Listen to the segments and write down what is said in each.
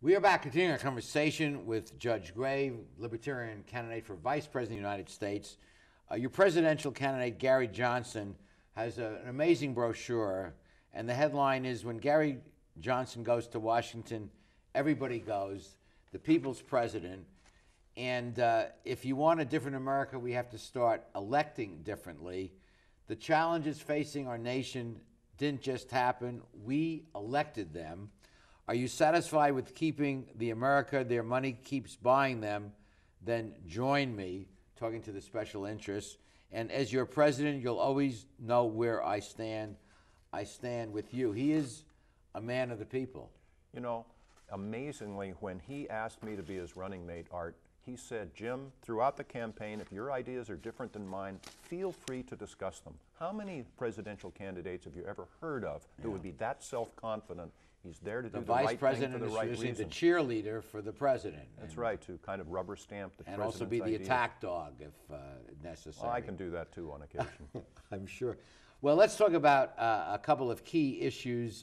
We are back continuing our conversation with Judge Gray, Libertarian Candidate for Vice President of the United States. Your presidential candidate, Gary Johnson, has an amazing brochure, and the headline is, "When Gary Johnson goes to Washington, everybody goes, the people's president." And if you want a different America, we have to start electing differently. The challenges facing our nation didn't just happen, we elected them. Are you satisfied with keeping the America their money keeps buying them? Then join me, talking to the special interests. And as your president, you'll always know where I stand. I stand with you. He is a man of the people. You know, amazingly, when he asked me to be his running mate, Art, he said, "Jim, throughout the campaign, if your ideas are different than mine, feel free to discuss them." How many presidential candidates have you ever heard of who would be that self-confident? He's there to do the right thing for the right reason. The vice president is usually the cheerleader for the president. That's right, to kind of rubber stamp the president's and also be the ideas. attack dog if necessary. Well, I can do that too on occasion. I'm sure. Well, let's talk about a couple of key issues.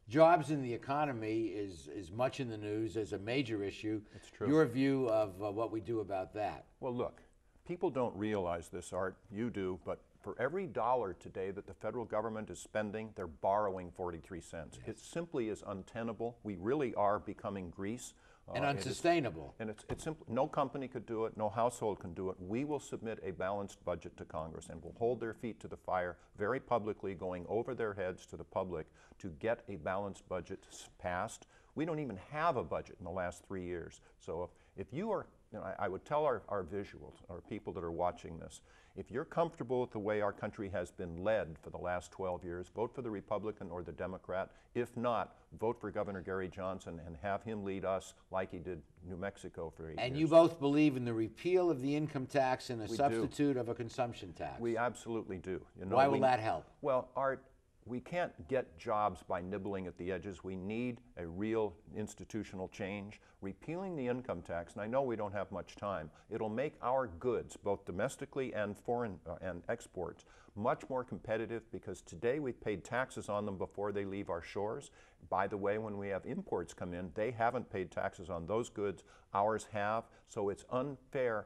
Jobs in the economy is much in the news as a major issue. It's true. Your view of what we do about that? Well, look, people don't realize this, Art. You do, but for every dollar today that the federal government is spending, they're borrowing 43 cents. Yes. It simply is untenable. We really are becoming Greece. And unsustainable. And it's simple. No company could do it. No household can do it. We will submit a balanced budget to Congress and will hold their feet to the fire very publicly, going over their heads to the public to get a balanced budget passed. We don't even have a budget in the last 3 years. So if you are, I would tell our visuals, our people that are watching this, if you're comfortable with the way our country has been led for the last 12 years, vote for the Republican or the Democrat. If not, vote for Governor Gary Johnson and have him lead us like he did New Mexico for 8 years. And you both believe in the repeal of the income tax and a substitute of a consumption tax. We absolutely do. Why will that help? Well, Art, we can't get jobs by nibbling at the edges. We need a real institutional change. Repealing the income tax, and I know we don't have much time, it'll make our goods, both domestically and foreign and exports, much more competitive because today we've paid taxes on them before they leave our shores. By the way, when we have imports come in, they haven't paid taxes on those goods, ours have, so it's unfair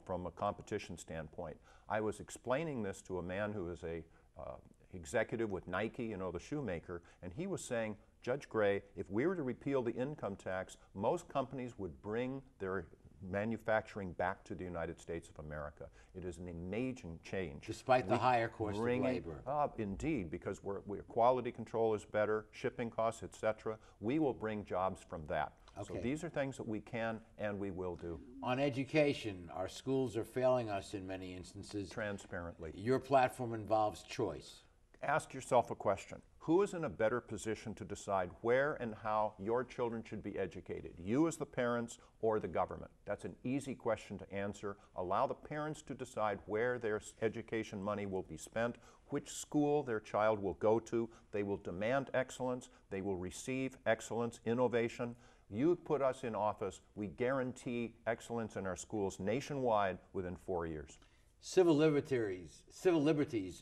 from a competition standpoint. I was explaining this to a man who is a executive with Nike, the shoemaker, and he was saying, "Judge Gray, if we were to repeal the income tax, most companies would bring their manufacturing back to the United States of America." It is an amazing change. Despite the higher cost of labor. Indeed, because quality control is better, shipping costs, etc. We will bring jobs from that. Okay. So these are things that we can and we will do. On education, our schools are failing us in many instances. Transparently. Your platform involves choice. Ask yourself a question. Who is in a better position to decide where and how your children should be educated? You as the parents or the government? That's an easy question to answer. Allow the parents to decide where their education money will be spent, which school their child will go to. They will demand excellence. They will receive excellence, innovation. You put us in office, we guarantee excellence in our schools nationwide within 4 years. Civil liberties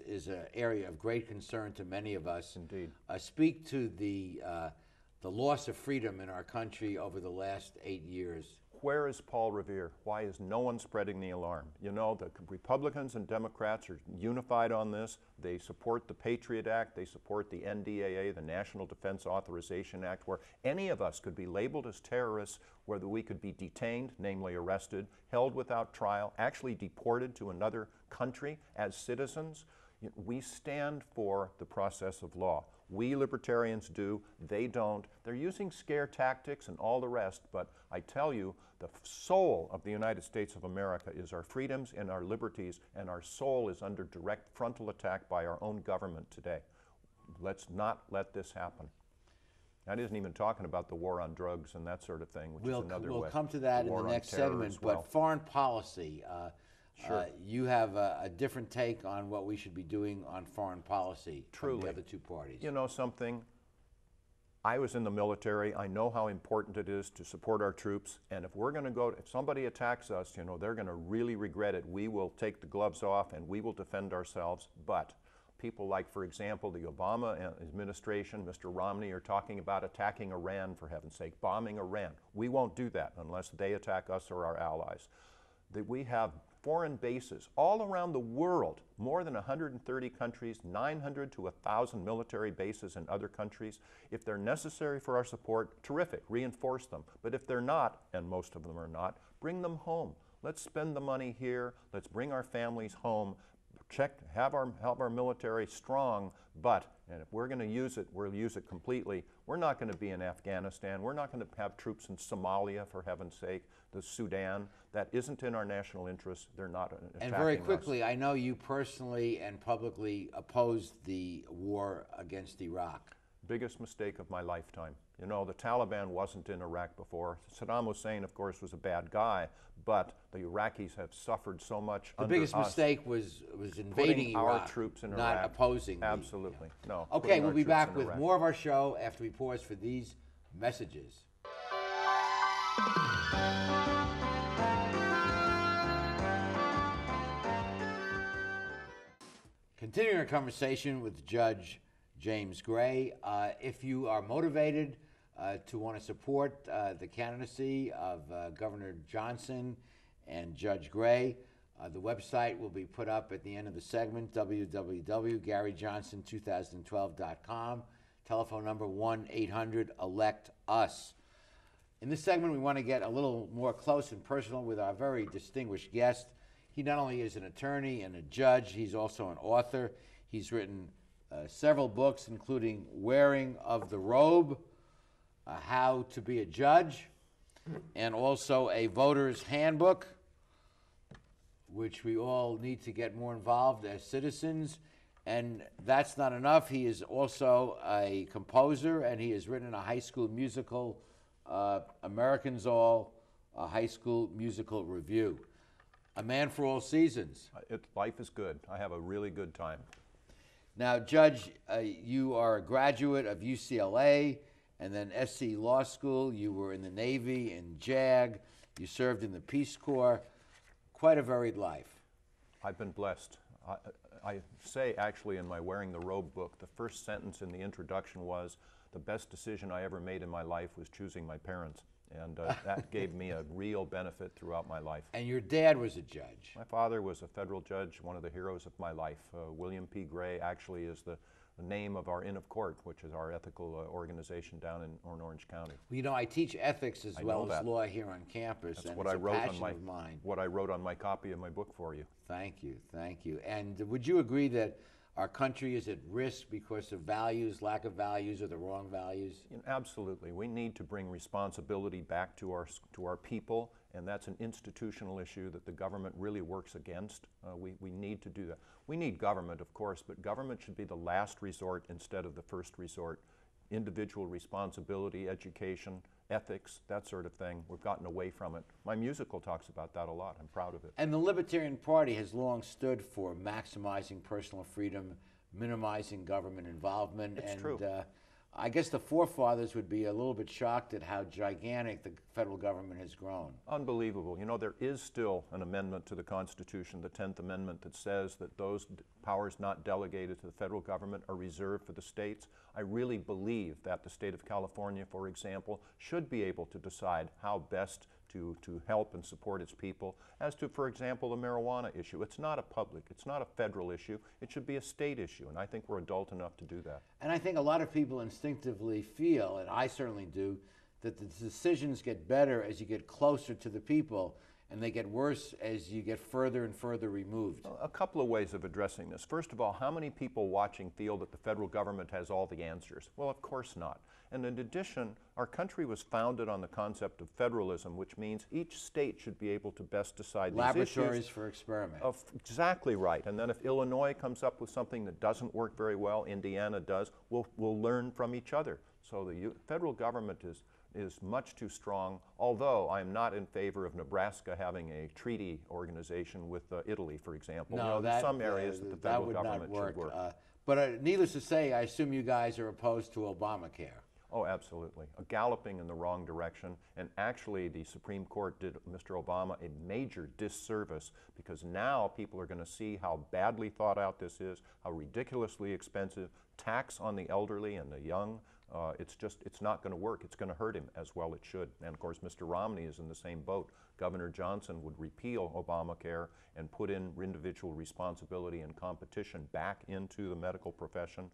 is an area of great concern to many of us. Indeed. Speak to the loss of freedom in our country over the last 8 years. Where is Paul Revere? Why is no one spreading the alarm? The Republicans and Democrats are unified on this. They support the Patriot Act. They support the NDAA, the National Defense Authorization Act, where any of us could be labeled as terrorists, whether we could be detained, namely arrested, held without trial, actually deported to another country as citizens. We stand for the process of law. We libertarians do, they don't. They're using scare tactics and all the rest, but I tell you, the soul of the United States of America is our freedoms and our liberties, and our soul is under direct frontal attack by our own government today. Let's not let this happen. That isn't even talking about the war on drugs and that sort of thing, which is another way. We'll come to that in the next segment, but foreign policy. Sure. You have a different take on what we should be doing on foreign policy from the other two parties. You know something? I was in the military. I know how important it is to support our troops. And if we're going to go, if somebody attacks us, they're going to really regret it. We will take the gloves off and we will defend ourselves. But People like, for example, the Obama administration, Mr. Romney, are talking about attacking Iran, for heaven's sake, bombing Iran. We won't do that unless they attack us or our allies. That we have foreign bases all around the world, more than 130 countries, 900 to 1,000 military bases in other countries. If they're necessary for our support, terrific, reinforce them. But if they're not, and most of them are not, bring them home. Let's spend the money here. Let's bring our families home. Help our military strong, and if we're going to use it, we'll use it completely. We're not going to be in Afghanistan. We're not going to have troops in Somalia, for heaven's sake, the Sudan. That isn't in our national interest. They're not attacking us. And very quickly, I know you personally and publicly opposed the war against Iraq. Biggest mistake of my lifetime. You know, the Taliban wasn't in Iraq before. Saddam Hussein, of course, was a bad guy, but the Iraqis have suffered so much under us. The biggest mistake was invading Iraq, our troops in not Iraq. opposing. Absolutely. No. Okay, we'll be back with more of our show after we pause for these messages. Continuing our conversation with Judge James Gray. If you are motivated to want to support the candidacy of Governor Johnson and Judge Gray, the website will be put up at the end of the segment, www.garyjohnson2012.com. Telephone number 1-800-ELECT-US. In this segment, we want to get a little more close and personal with our very distinguished guest. He not only is an attorney and a judge, he's also an author. He's written several books, including Wearing of the Robe, How to Be a Judge, and also a Voter's Handbook, which we all need to get more involved as citizens. And that's not enough. He is also a composer, and he has written a high school musical, Americans All, a high school musical review. A man for all seasons. Life is good. I have a really good time. Now, Judge, you are a graduate of UCLA and then SC Law School. You were in the Navy, in JAG. You served in the Peace Corps. Quite a varied life. I've been blessed. I say, actually, in my Wearing the Robe book, the first sentence in the introduction was, the best decision I ever made in my life was choosing my parents. And that gave me a real benefit throughout my life. And your dad was a judge. My father was a federal judge, one of the heroes of my life. William P. Gray actually is the name of our Inn of Court, which is our ethical organization down in Orange County. Well, you know, I teach ethics as well as law here on campus. That's and what it's I wrote a passion on my, of mine. what I wrote on my copy of my book for you. Thank you, thank you. And would you agree that our country is at risk because of values, lack of values, or the wrong values? Absolutely. We need to bring responsibility back to our people, and that's an institutional issue that the government really works against. We need to do that. We need government, of course, but government should be the last resort instead of the first resort. Individual responsibility, education, ethics, that sort of thing. We've gotten away from it. My musical talks about that a lot. I'm proud of it. And the Libertarian Party has long stood for maximizing personal freedom, minimizing government involvement. It's true. I guess the forefathers would be a little bit shocked at how gigantic the federal government has grown. Unbelievable. You know, there is still an amendment to the Constitution, the 10th Amendment, that says that those powers not delegated to the federal government are reserved for the states. I really believe that the state of California, for example, should be able to decide how best to help and support its people. As to, for example, the marijuana issue, it's not a federal issue, it should be a state issue, and I think we're adult enough to do that. And I think a lot of people instinctively feel, and I certainly do, that the decisions get better as you get closer to the people, and they get worse as you get further and further removed. A couple of ways of addressing this. First of all, how many people watching feel that the federal government has all the answers? Well, of course not. And in addition, our country was founded on the concept of federalism, which means each state should be able to best decide these issues. Laboratories for experiment. Exactly right. And then if Illinois comes up with something that doesn't work very well, Indiana does, we'll learn from each other. So the federal government is much too strong, although I am not in favor of Nebraska having a treaty organization with Italy, for example. No, you know, there's some areas that the federal government should work. But needless to say, I assume you guys are opposed to Obamacare. Oh, absolutely. Galloping in the wrong direction. And actually, the Supreme Court did Mr. Obama a major disservice, because now people are going to see how badly thought out this is, how ridiculously expensive, tax on the elderly and the young. It's not going to work. It's going to hurt him, as well it should. And of course, Mr. Romney is in the same boat. Governor Johnson would repeal Obamacare and put in individual responsibility and competition back into the medical profession,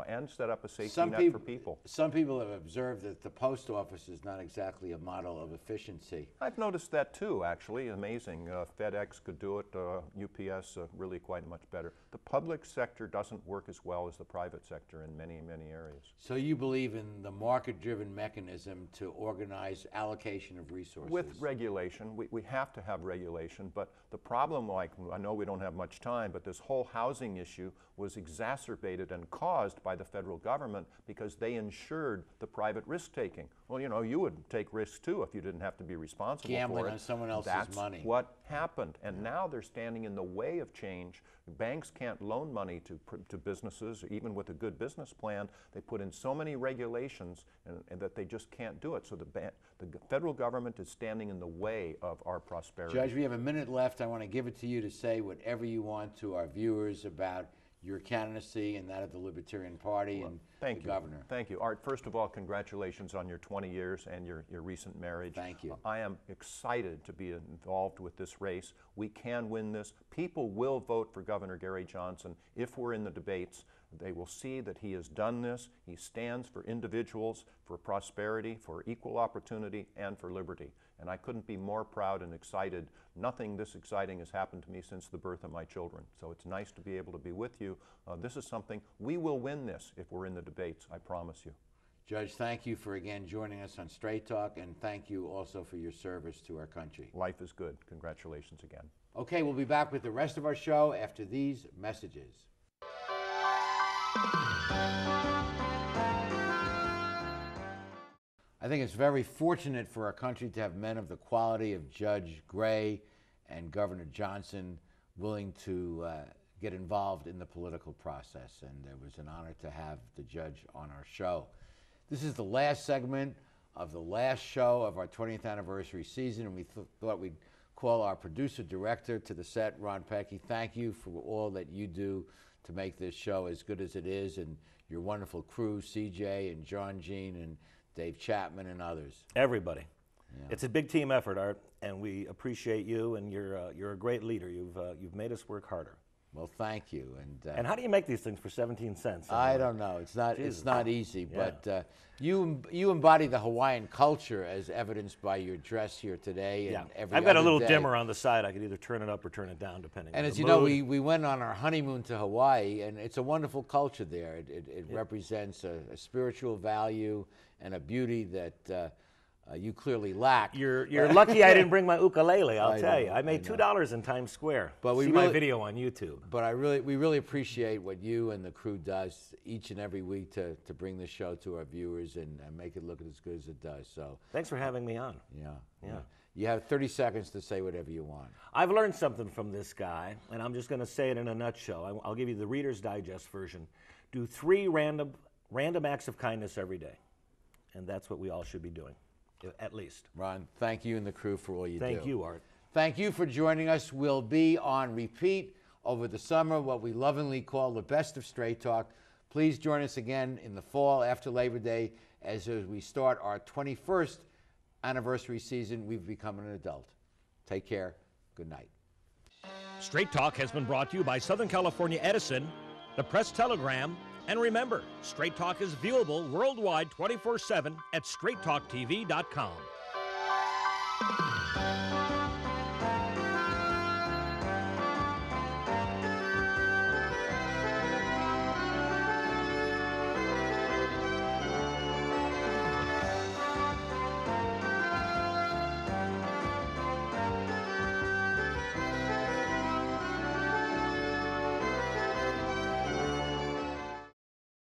and set up a safety net for people. Some people have observed that the post office is not exactly a model of efficiency. I've noticed that too, actually. Amazing. FedEx could do it, UPS really quite much better. The public sector doesn't work as well as the private sector in many, many areas. So you believe in the market-driven mechanism to organize allocation of resources? With regulation. We have to have regulation, but the problem, like, I know we don't have much time, but this whole housing issue was exacerbated and caused by the federal government because they insured the private risk-taking. Well, you know, you would take risks too if you didn't have to be responsible for it. Gambling on someone else's money. That's what happened, and now they're standing in the way of change. Banks can't loan money to businesses, even with a good business plan. They put in so many regulations and that they just can't do it. So the federal government is standing in the way of our prosperity. Judge, we have a minute left. I want to give it to you to say whatever you want to our viewers about your candidacy and that of the Libertarian Party and the governor. Thank you. Art, first of all, congratulations on your 20 years and your recent marriage. Thank you. I am excited to be involved with this race. We can win this. People will vote for Governor Gary Johnson if we're in the debates. They will see that he has done this. He stands for individuals, for prosperity, for equal opportunity, and for liberty. And I couldn't be more proud and excited. Nothing this exciting has happened to me since the birth of my children. So it's nice to be able to be with you. This is something, we will win this if we're in the debates, I promise you. Judge, thank you for again joining us on Straight Talk, and thank you also for your service to our country. Life is good. Congratulations again. Okay, we'll be back with the rest of our show after these messages. I think it's very fortunate for our country to have men of the quality of Judge Gray and Governor Johnson willing to get involved in the political process, and it was an honor to have the judge on our show. This is the last segment of the last show of our 20th anniversary season, and we thought we'd call our producer-director to the set, Ron Pecky. Thank you for all that you do to make this show as good as it is, and your wonderful crew, CJ and John Jean and Dave Chapman and others. Everybody. Yeah. It's a big team effort, Art, and we appreciate you, and you're a great leader. You've made us work harder. Well, thank you. And how do you make these things for 17 cents? I don't know. It's not. Jesus. It's not easy. Yeah. But you embody the Hawaiian culture as evidenced by your dress here today. And every I've got a other little day. dimmer on the side. I could either turn it up or turn it down, depending. And on as the you know, mood. we went on our honeymoon to Hawaii, and it's a wonderful culture there. It represents a spiritual value and a beauty that you clearly lack. You're lucky I didn't bring my ukulele. I'll tell you. I made know. $2 in Times Square. But we see really, my video on YouTube. But we really appreciate what you and the crew does each and every week to bring the show to our viewers and make it look as good as it does. So thanks for having me on. Yeah. You have 30 seconds to say whatever you want. I've learned something from this guy, and I'm just going to say it in a nutshell. I'll give you the Reader's Digest version. Do 3 random acts of kindness every day, and that's what we all should be doing. At least. Ron, thank you and the crew for all you do. Thank you, Art. Thank you for joining us. We'll be on repeat over the summer, what we lovingly call the best of Straight Talk. Please join us again in the fall after Labor Day as we start our 21st anniversary season. We've become an adult. Take care. Good night. Straight Talk has been brought to you by Southern California Edison, the Press Telegram, and remember, Straight Talk is viewable worldwide 24/7 at straighttalktv.com.